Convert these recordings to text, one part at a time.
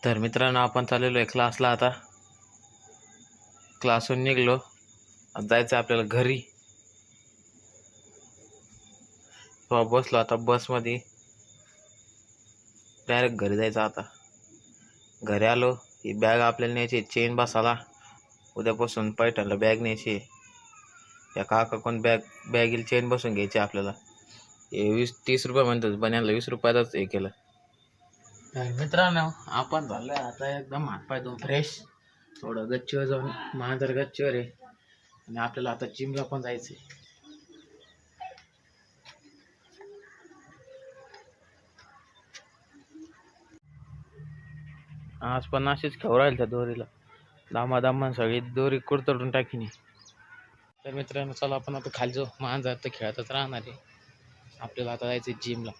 तर मित्रांनो, आपण चाललेलो आहे क्लासला. आता क्लासहून निघलो, आता जायचं आपल्याला घरी. तेव्हा बसलो, आता बसमध्ये डायरेक्ट घरी जायचं. आता घरी आलो, ही बॅग आपल्याला न्यायची, चेन बसाला. उद्यापासून पैठणला बॅग न्यायची. या काका कोण बॅगीला चेन बसून घ्यायची आपल्याला. हे 20-30 रुपये म्हणतात, बन्याला 20 रुपयातच हे केलं. तर मित्रांनो, आपण झालोय आता एकदम हातपाय धुवून फ्रेश. थोडं गच्चीवर जाऊन, महाजर गच्चीवर आहे, आणि आपल्याला आता जिमला पण जायचंय. आज पण अशीच खेळ राहील त्या दोरीला, दामा सगळी दोरी कुरतडून टाकीनी. तर मित्रांनो, चला आपण आता खाली जाऊ. मांजर तर खेळतच राहणार आहे. आपल्याला आता जायचंय जिमला.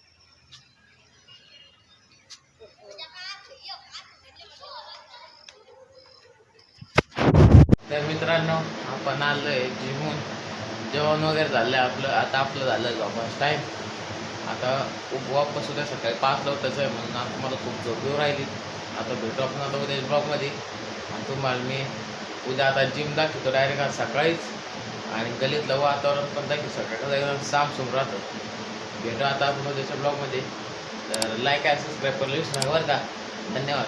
तर मित्रांनो, आपण आलोय जिमून, जेवण वगैरे झालंय आपलं. आता आपलं झालं झोपायचं टाईम. आता वापस उद्या सकाळी 5ला उठायचं आहे, म्हणून आता मला खूप झोप येऊ राहिली. आता भेटू आपण आता उद्या ब्लॉगमध्ये. आणि तुम्हाला मी उद्या आता जिम दाखवतो डायरेक्ट आज सकाळीच. आणि गलीतलं वातावरण पण दाखवतो. सकाळचं एकदम साफसूफ राहतं. भेटू आता आपण उद्याच्या ब्लॉगमध्ये. तर लाईक आणि सबस्क्राईब करायला विसरू नका बरं का. धन्यवाद.